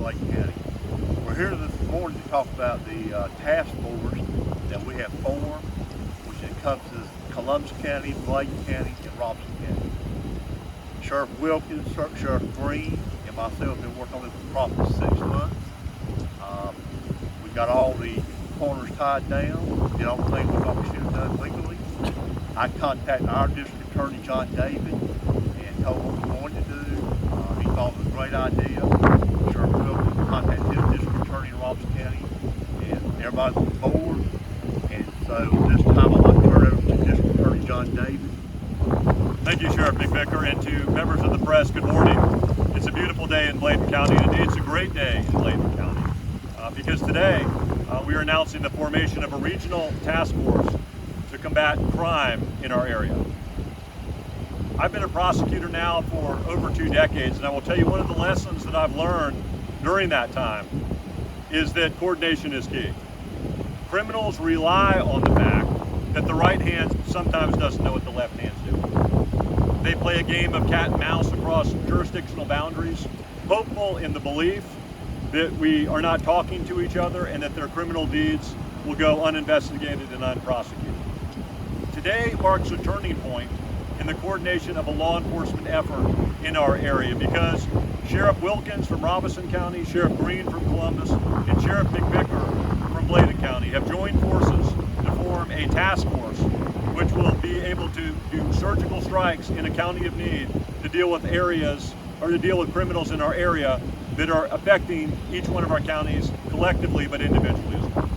Bladen County. We're here this morning to talk about the task force that we have formed, which encompasses Columbus County, Bladen County, and Robeson County. Sheriff Wilkins, Sheriff Greene, and myself have been working on this for probably 6 months. We've got all the corners tied down, did all the things we thought we should have done legally. I contacted our district attorney, John David, and told him what we wanted to do. He thought it was a great idea. Sheriff Wilkins contacted his district attorney in Robeson County, and everybody's on board. And so this time I'd like to turn it over to District Attorney John David. Thank you, Sheriff McVicker, and to members of the press, good morning. It's a beautiful day in Bladen County, and indeed it's a great day in Bladen County, because today we are announcing the formation of a regional task force to combat crime in our area. I've been a prosecutor now for over 2 decades, and I will tell you one of the lessons that I've learned during that time is that coordination is key. Criminals rely on the fact that the right hand sometimes doesn't know what the left hand's doing. They play a game of cat and mouse across jurisdictional boundaries, hopeful in the belief that we are not talking to each other and that their criminal deeds will go uninvestigated and unprosecuted. Today marks a turning point in the coordination of a law enforcement effort in our area, because Sheriff Wilkins from Robeson County, Sheriff Greene from Columbus, and Sheriff McVicker from Bladen County have joined forces to form a task force which will be able to do surgical strikes in a county of need to deal with areas, or to deal with criminals in our area that are affecting each one of our counties collectively but individually as well.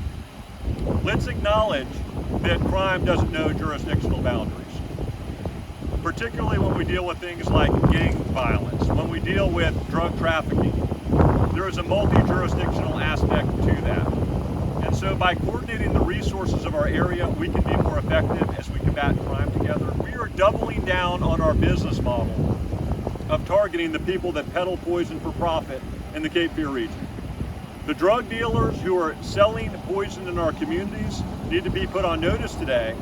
Let's acknowledge that crime doesn't know jurisdictional boundaries, particularly when we deal with things like gang violence, when we deal with drug trafficking. There is a multi-jurisdictional aspect to that. And so by coordinating the resources of our area, we can be more effective as we combat crime together. We are doubling down on our business model of targeting the people that peddle poison for profit in the Cape Fear region. The drug dealers who are selling poison in our communities need to be put on notice today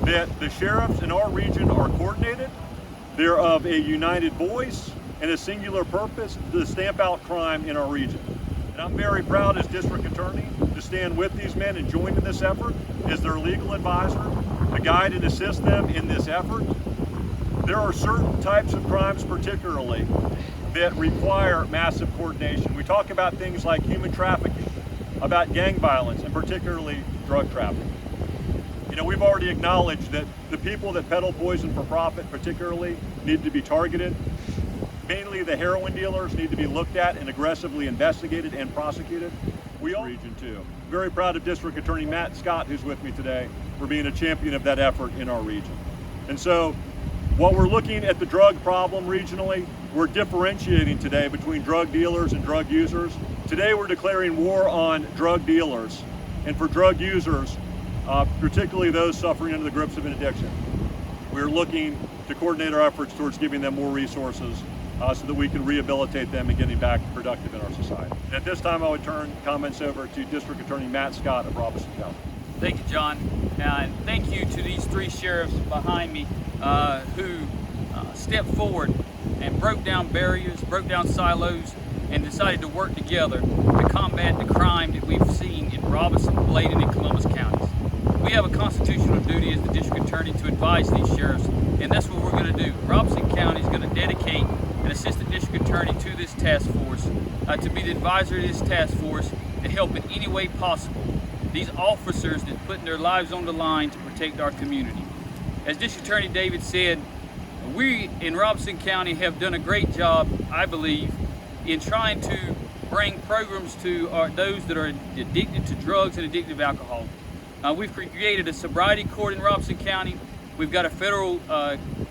that the sheriffs in our region are coordinated, they're of a united voice and a singular purpose to stamp out crime in our region. And I'm very proud as district attorney to stand with these men and join in this effort as their legal advisor, to guide and assist them in this effort. There are certain types of crimes particularly that require massive coordination. We talk about things like human trafficking, about gang violence, and particularly drug trafficking. You know, we've already acknowledged that the people that peddle poison for profit particularly need to be targeted. Mainly the heroin dealers need to be looked at and aggressively investigated and prosecuted. We all region too. Very proud of District Attorney Matt Scott, who's with me today, for being a champion of that effort in our region. And so, while we're looking at the drug problem regionally, we're differentiating today between drug dealers and drug users. Today we're declaring war on drug dealers, and for drug users, particularly those suffering under the grips of an addiction. We're looking to coordinate our efforts towards giving them more resources so that we can rehabilitate them and getting back productive in our society. And at this time, I would turn comments over to District Attorney Matt Scott of Robeson County. Thank you, John, and thank you to these 3 sheriffs behind me who stepped forward and broke down barriers, broke down silos, and decided to work together to combat the crime that we've seen in Robeson, Bladen, and Columbus counties. We have a constitutional duty as the district attorney to advise these sheriffs, and that's what we're going to do. Robeson County is going to dedicate an assistant district attorney to this task force, to be the advisor of this task force, to help in any way possible these officers that put their lives on the line to protect our community. As District Attorney David said, we in Robeson County have done a great job, I believe, in trying to bring programs to those that are addicted to drugs and addicted to alcohol. We've created a sobriety court in Robeson County. We've got a federal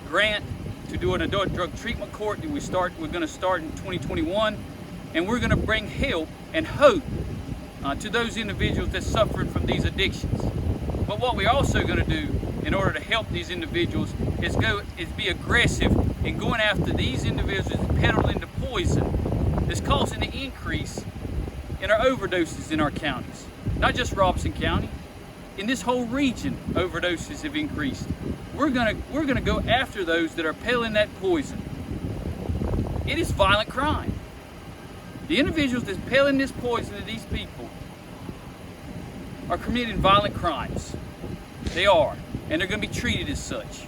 grant to do an adult drug treatment court that we're going to start in 2021, and we're going to bring help and hope to those individuals that suffer from these addictions. But what we're also going to do in order to help these individuals is be aggressive in going after these individuals peddling the poison that's causing the increase in our overdoses in our counties. Not just Robeson County, in this whole region, overdoses have increased. We're gonna go after those that are peddling that poison. It is violent crime. The individuals that's peddling this poison to these people are committing violent crimes. They are, and they're going to be treated as such.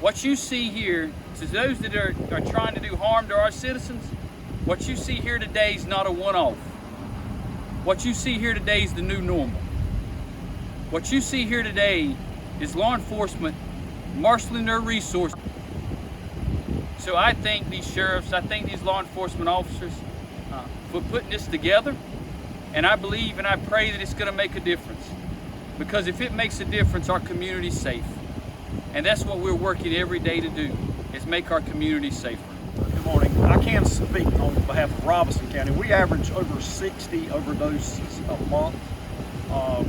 What you see here, to those that are trying to do harm to our citizens, what you see here today is not a one-off. What you see here today is the new normal. What you see here today is law enforcement marshaling their resources. So I thank these sheriffs, I thank these law enforcement officers for putting this together, and I believe and I pray that it's going to make a difference. Because if it makes a difference, our community's safe. And that's what we're working every day to do, is make our community safer. Good morning. I can speak on behalf of Robeson County. We average over 60 overdoses a month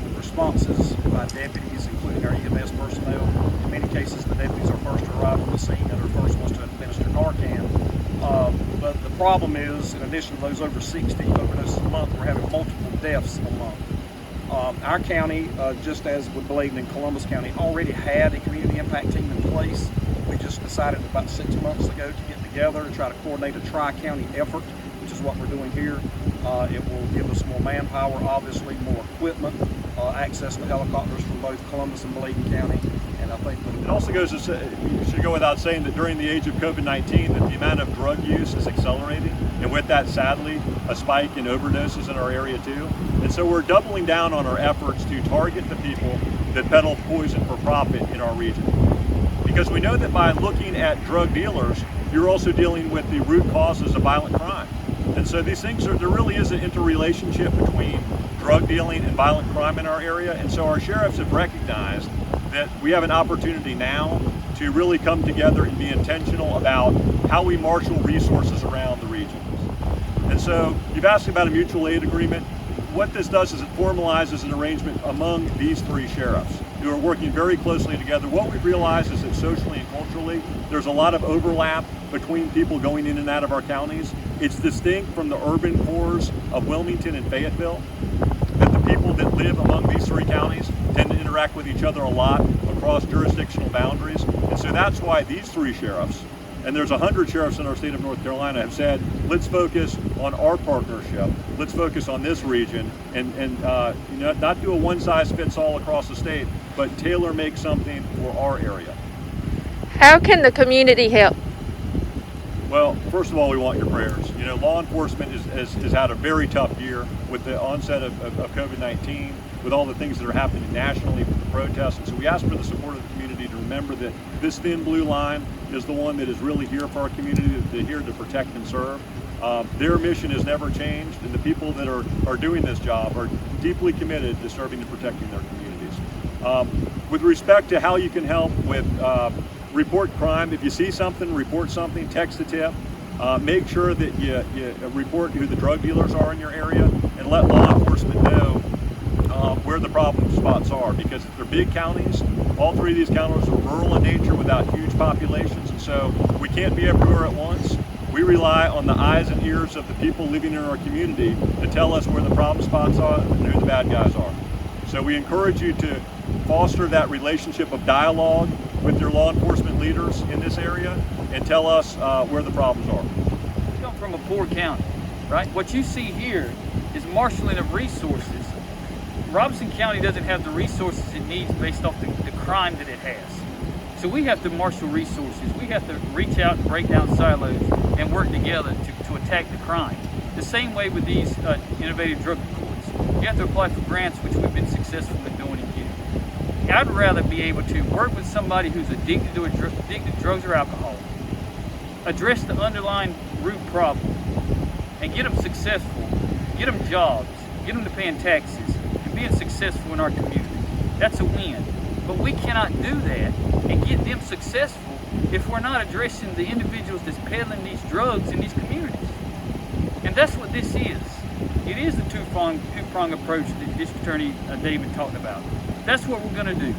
with responses by deputies, including our EMS personnel. In many cases, the deputies are first to arrive on the scene and are first ones to administer Narcan. But the problem is, in addition to those over 60 overdoses a month, we're having multiple deaths a month. Our county, just as with Bladen and Columbus County, already had a community impact team in place. We just decided about 6 months ago to get together and try to coordinate a tri-county effort, which is what we're doing here. It will give us more manpower, obviously, more equipment, access to helicopters from both Columbus and Bladen County. And I think it also goes to say, you should go without saying that during the age of COVID-19, that the amount of drug use is accelerating, and with that, sadly, a spike in overdoses in our area too. And so we're doubling down on our efforts to target the people that peddle poison for profit in our region. Because we know that by looking at drug dealers, you're also dealing with the root causes of violent crime. And so these things there really is an interrelationship between drug dealing and violent crime in our area. And so our sheriffs have recognized that we have an opportunity now to really come together and be intentional about how we marshal resources around the region. And so you've asked about a mutual aid agreement. What this does is it formalizes an arrangement among these 3 sheriffs who are working very closely together. What we've realized is that socially and culturally, there's a lot of overlap between people going in and out of our counties. It's distinct from the urban cores of Wilmington and Fayetteville, that the people that live among these 3 counties tend to interact with each other a lot across jurisdictional boundaries. And so that's why these 3 sheriffs, and there's 100 sheriffs in our state of North Carolina, have said, let's focus on our partnership. Let's focus on this region and not do a one-size-fits-all across the state, but tailor-make something for our area. How can the community help? Well, first of all, we want your prayers. You know, law enforcement has had a very tough year with the onset of COVID-19, with all the things that are happening nationally with the protests. And so we ask for the support of the community to remember that this thin blue line is the one that is really here for our community, to here to protect and serve. Their mission has never changed, and the people that are doing this job are deeply committed to serving and protecting their communities. With respect to how you can help with report crime, if you see something, report something, text a tip. Make sure that you report who the drug dealers are in your area, and let law enforcement know where the problem spots are, because they're big counties. All 3 of these counties are rural in nature without huge populations, and so we can't be everywhere at once. We rely on the eyes and ears of the people living in our community to tell us where the problem spots are and who the bad guys are. So we encourage you to foster that relationship of dialogue with your law enforcement leaders in this area and tell us where the problems are. We come from a poor county, right? What you see here is marshaling of resources. Robeson County doesn't have the resources it needs based off the crime that it has. So we have to marshal resources. We have to reach out and break down silos and work together to attack the crime. The same way with these innovative drug courts. You have to apply for grants, which we've been successful in doing and getting. I'd rather be able to work with somebody who's addicted to drugs or alcohol, address the underlying root problem, and get them successful, get them jobs, get them to paying taxes, and being successful in our community. That's a win. But we cannot do that and get them successful if we're not addressing the individuals that's peddling these drugs in these communities. And that's what this is. It is the two-prong approach that District Attorney David talked about. That's what we're going to do.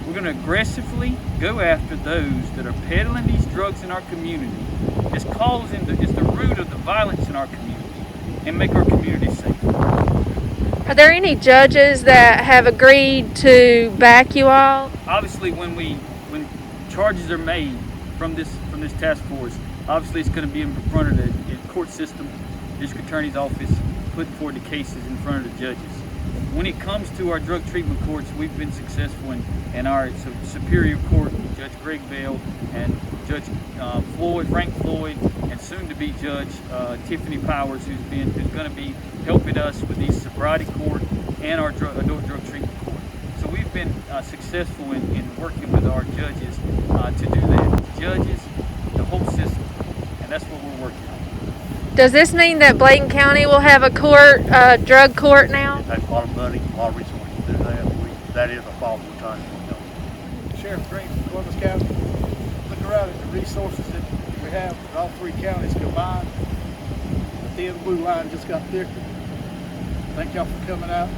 We're going to aggressively go after those that are peddling these drugs in our community. It's the root of the violence in our community, and make our community safe. Are there any judges that have agreed to back you all? Obviously, when charges are made from this task force, obviously it's going to be in front of the court system, district attorney's office putting forward the cases in front of the judges. When it comes to our drug treatment courts, we've been successful in our Superior Court, Judge Greg Bell and Judge Frank Floyd, and soon to be Judge Tiffany Powers, who's going to be helping us with these sobriety court and our adult drug treatment court. So we've been successful in working with our judges to do that. Judges, the whole system, and that's what we're working on. Does this mean that Bladen County will have a drug court now? It takes a lot of money, a lot of resources to do that. That is a fault we're trying to work on. Sheriff Greene from Columbus County. Look around at the resources that we have with all three counties combined. The thin blue line just got thicker. Thank y'all for coming out.